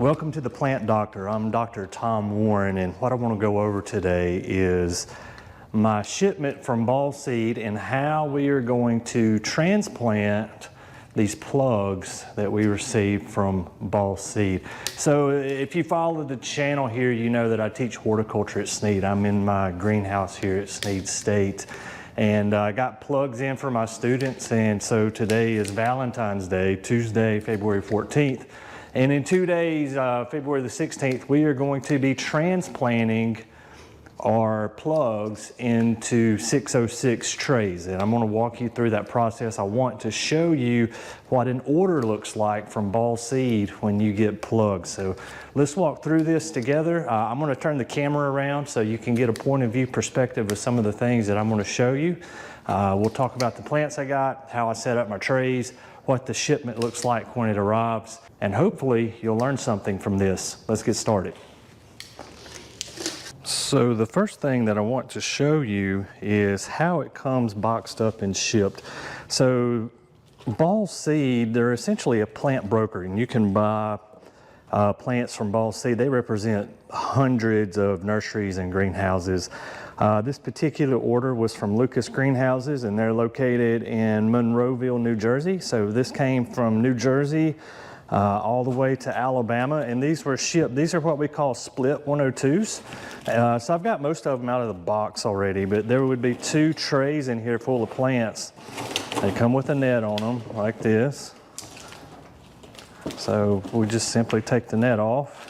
Welcome to the Plant Doctor. I'm Dr. Tom Warren, and what I want to go over today is my shipment from ball seed and how we are going to transplant these plugs that we received from ball seed. So if you follow the channel here, you know that I teach horticulture at Sneed. I'm in my greenhouse here at Sneed State, and I got plugs in for my students. And so today is Valentine's Day, Tuesday, February 14th. And in 2 days, February the 16th, we are going to be transplanting our plugs into 606 trays. And I'm going to walk you through that process. I want to show you what an order looks like from ball seed when you get plugs. So let's walk through this together. I'm going to turn the camera around so you can get a point of view perspective of some of the things that I'm going to show you. We'll talk about the plants I got, how I set up my trays, what the shipment looks like when it arrives, and hopefully you'll learn something from this. Let's get started. So the first thing that I want to show you is how it comes boxed up and shipped. So ball seed, they're essentially a plant broker, and you can buy plants from ball seed. They represent hundreds of nurseries and greenhouses. This particular order was from Lucas Greenhouses, and they're located in Monroeville, New Jersey. So this came from New Jersey all the way to Alabama, and these were shipped. These are what we call split 102s. So I've got most of them out of the box already, but there would be 2 trays in here full of plants. They come with a net on them like this. So we just simply take the net off,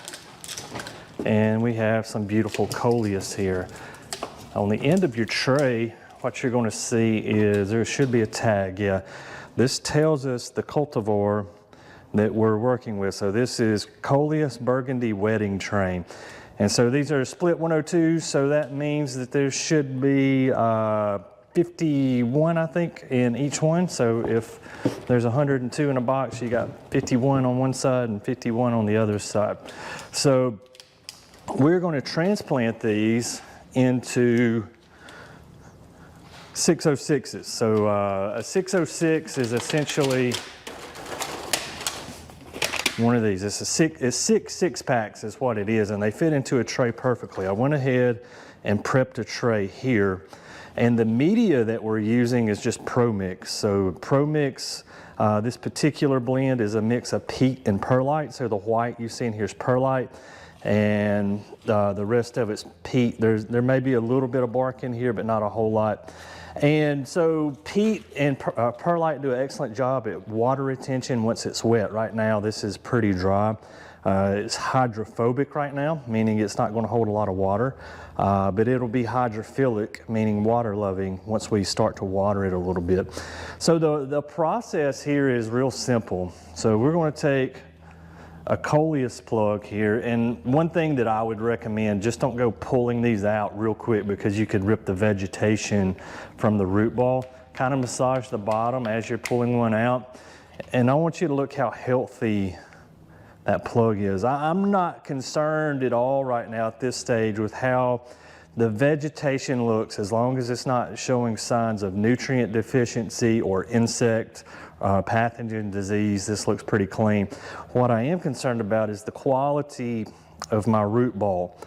and we have some beautiful coleus here. On the end of your tray, what you're going to see is there should be a tag. Yeah, this tells us the cultivar that we're working with. So this is Coleus Burgundy Wedding Train. And so these are split 102s, so that means that there should be 51, I think, in each one. So if there's 102 in a box, you got 51 on one side and 51 on the other side. So we're going to transplant these into 606s. So a 606 is essentially one of these. It's six six-packs is what it is, and they fit into a tray perfectly. I went ahead and prepped a tray here, and the media that we're using is just Pro Mix. So Pro Mix, this particular blend is a mix of peat and perlite. So the white you see in here is perlite, and the rest of it's peat. There may be a little bit of bark in here, but not a whole lot. And so peat and perlite do an excellent job at water retention once it's wet. Right now this is pretty dry. It's hydrophobic right now, meaning it's not going to hold a lot of water, but it'll be hydrophilic, meaning water loving, once we start to water it a little bit. So the process here is real simple. So we're going to take a coleus plug here, and one thing that I would recommend, just don't go pulling these out real quick because you could rip the vegetation from the root ball. Kind of massage the bottom as you're pulling one out, and I want you to look how healthy that plug is. I'm not concerned at all right now at this stage with how the vegetation looks, as long as it's not showing signs of nutrient deficiency or insect pathogen disease. This looks pretty clean. What I am concerned about is the quality of my root ball.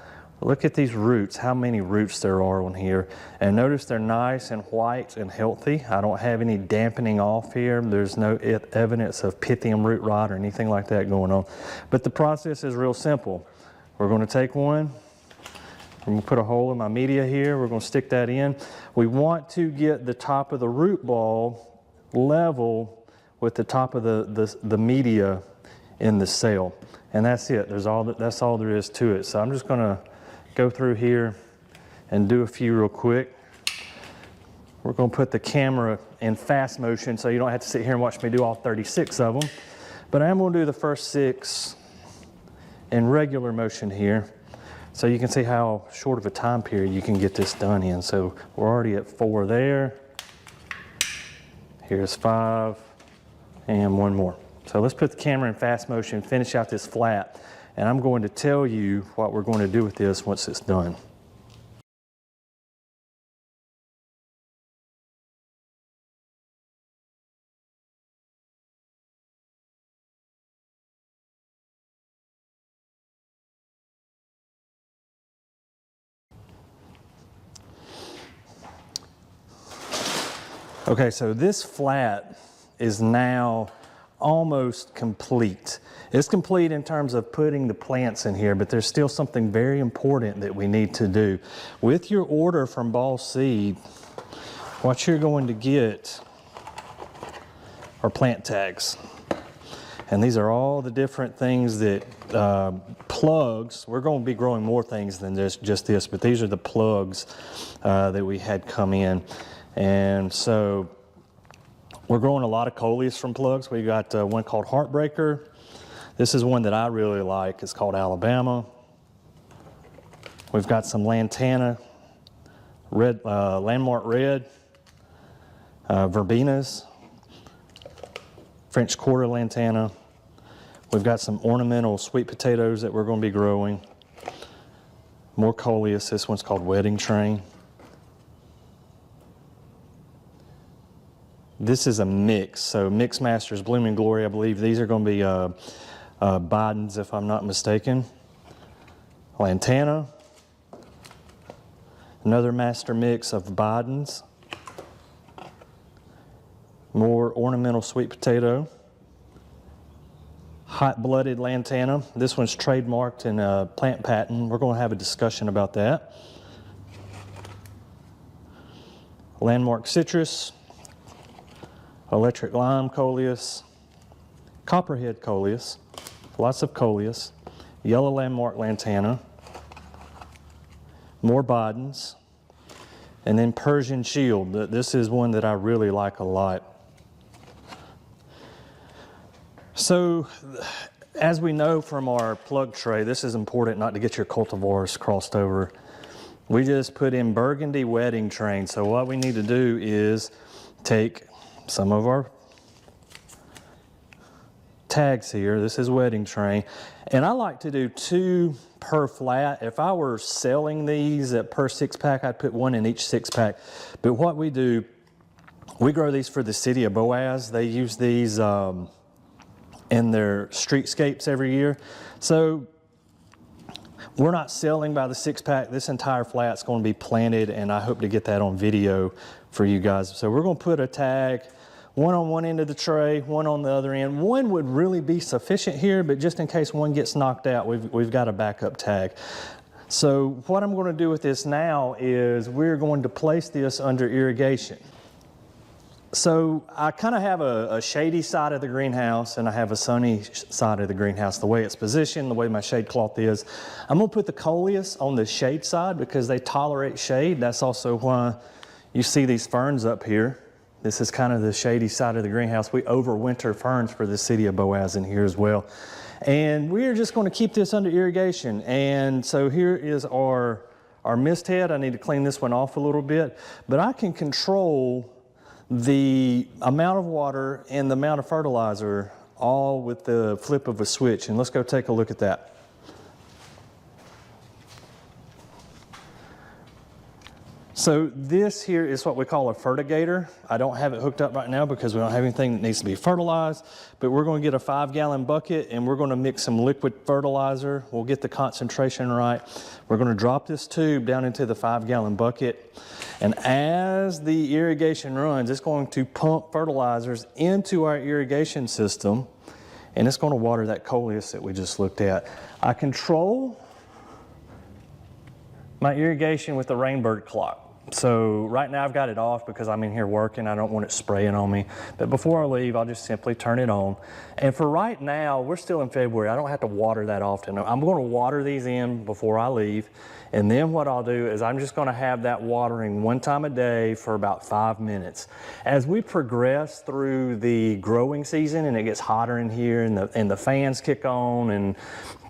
Look at these roots, how many roots there are on here. And notice they're nice and white and healthy. I don't have any dampening off here. There's no evidence of Pythium root rot or anything like that going on. But the process is real simple. We're going to take one. I'm going to put a hole in my media here. We're going to stick that in. We want to get the top of the root ball level with the top of the media in the cell. And that's it. That's all there is to it. So I'm just going to go through here and do a few real quick. We're going to put the camera in fast motion so you don't have to sit here and watch me do all 36 of them. But I am going to do the first 6 in regular motion here, so you can see how short of a time period you can get this done in. So we're already at 4 there. Here's 5 and 1 more. So let's put the camera in fast motion, finish out this flat, and I'm going to tell you what we're going to do with this once it's done. Okay, so this flat is now almost complete. It's complete in terms of putting the plants in here, but there's still something very important that we need to do. With your order from Ball Seed, what you're going to get are plant tags. And these are all the different things that plugs. We're going to be growing more things than just this, but these are the plugs that we had come in. And so we're growing a lot of coleus from plugs. We got one called Heartbreaker. This is one that I really like. It's called Alabama. We've got some Lantana, red, Landmark Red, Verbenas, French Quarter Lantana. We've got some ornamental sweet potatoes that we're going to be growing. More coleus. This one's called Wedding Train. This is a mix, so Mix Masters Blooming Glory, I believe. These are going to be Bidens, if I'm not mistaken. Lantana. Another master mix of Bidens. More ornamental sweet potato. Hot-blooded Lantana. This one's trademarked in a plant patent. We're going to have a discussion about that. Landmark Citrus. Electric Lime Coleus. Copperhead Coleus. Lots of coleus. Yellow Landmark Lantana. More Bidens. And then Persian Shield. This is one that I really like a lot. So, as we know from our plug tray, this is important not to get your cultivars crossed over. We just put in Burgundy Wedding Train. So what we need to do is take some of our tags here. This is Wedding Train. And I like to do 2 per flat. If I were selling these per 6-pack, I'd put 1 in each 6-pack. But what we do, we grow these for the city of Boaz. They use these in their streetscapes every year. So we're not selling by the 6-pack. This entire flat's going to be planted, and I hope to get that on video for you guys. So we're going to put a tag, 1 on one end of the tray, 1 on the other end. 1 would really be sufficient here, but just in case 1 gets knocked out, we've got a backup tag. So what I'm going to do with this now is we're going to place this under irrigation. So I kind of have a shady side of the greenhouse and I have a sunny side of the greenhouse. The way it's positioned, the way my shade cloth is. I'm going to put the coleus on the shade side because they tolerate shade. That's also why you see these ferns up here. This is kind of the shady side of the greenhouse. We overwinter ferns for the city of Boaz in here as well. And we're just going to keep this under irrigation. And so here is our mist head. I need to clean this one off a little bit, but I can control the amount of water and the amount of fertilizer all with the flip of a switch. And let's go take a look at that. So this here is what we call a fertigator. I don't have it hooked up right now because we don't have anything that needs to be fertilized, but we're going to get a 5-gallon bucket and we're going to mix some liquid fertilizer. We'll get the concentration right. We're going to drop this tube down into the 5-gallon bucket. And as the irrigation runs, it's going to pump fertilizers into our irrigation system, and it's going to water that coleus that we just looked at. I control my irrigation with the Rainbird clock. So right now I've got it off because I'm in here working. I don't want it spraying on me. But before I leave, I'll just simply turn it on. And for right now, we're still in February. I don't have to water that often. I'm going to water these in before I leave. And then what I'll do is I'm just going to have that watering 1 time a day for about 5 minutes. As we progress through the growing season and it gets hotter in here and the fans kick on and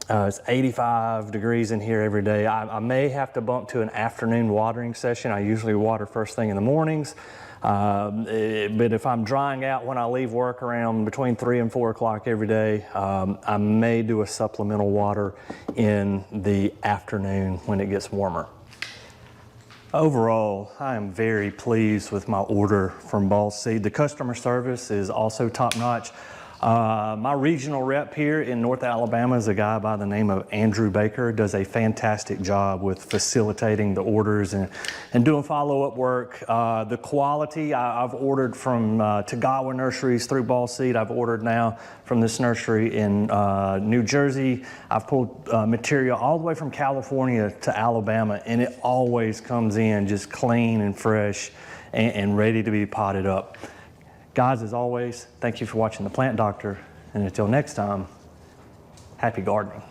it's 85 degrees in here every day, I may have to bump to an afternoon watering session. I usually water first thing in the mornings. But if I'm drying out when I leave work around between 3 and 4 o'clock every day, I may do a supplemental water in the afternoon when it gets warmer. Overall, I am very pleased with my order from Ball Seed. The customer service is also top-notch. My regional rep here in North Alabama is a guy by the name of Andrew Baker. Does a fantastic job with facilitating the orders and doing follow-up work. The quality, I've ordered from Tagawa nurseries through Ball Seed. I've ordered now from this nursery in New Jersey. I've pulled material all the way from California to Alabama, and it always comes in just clean and fresh and ready to be potted up. Guys, as always, thank you for watching The Plant Doctor, and until next time, happy gardening.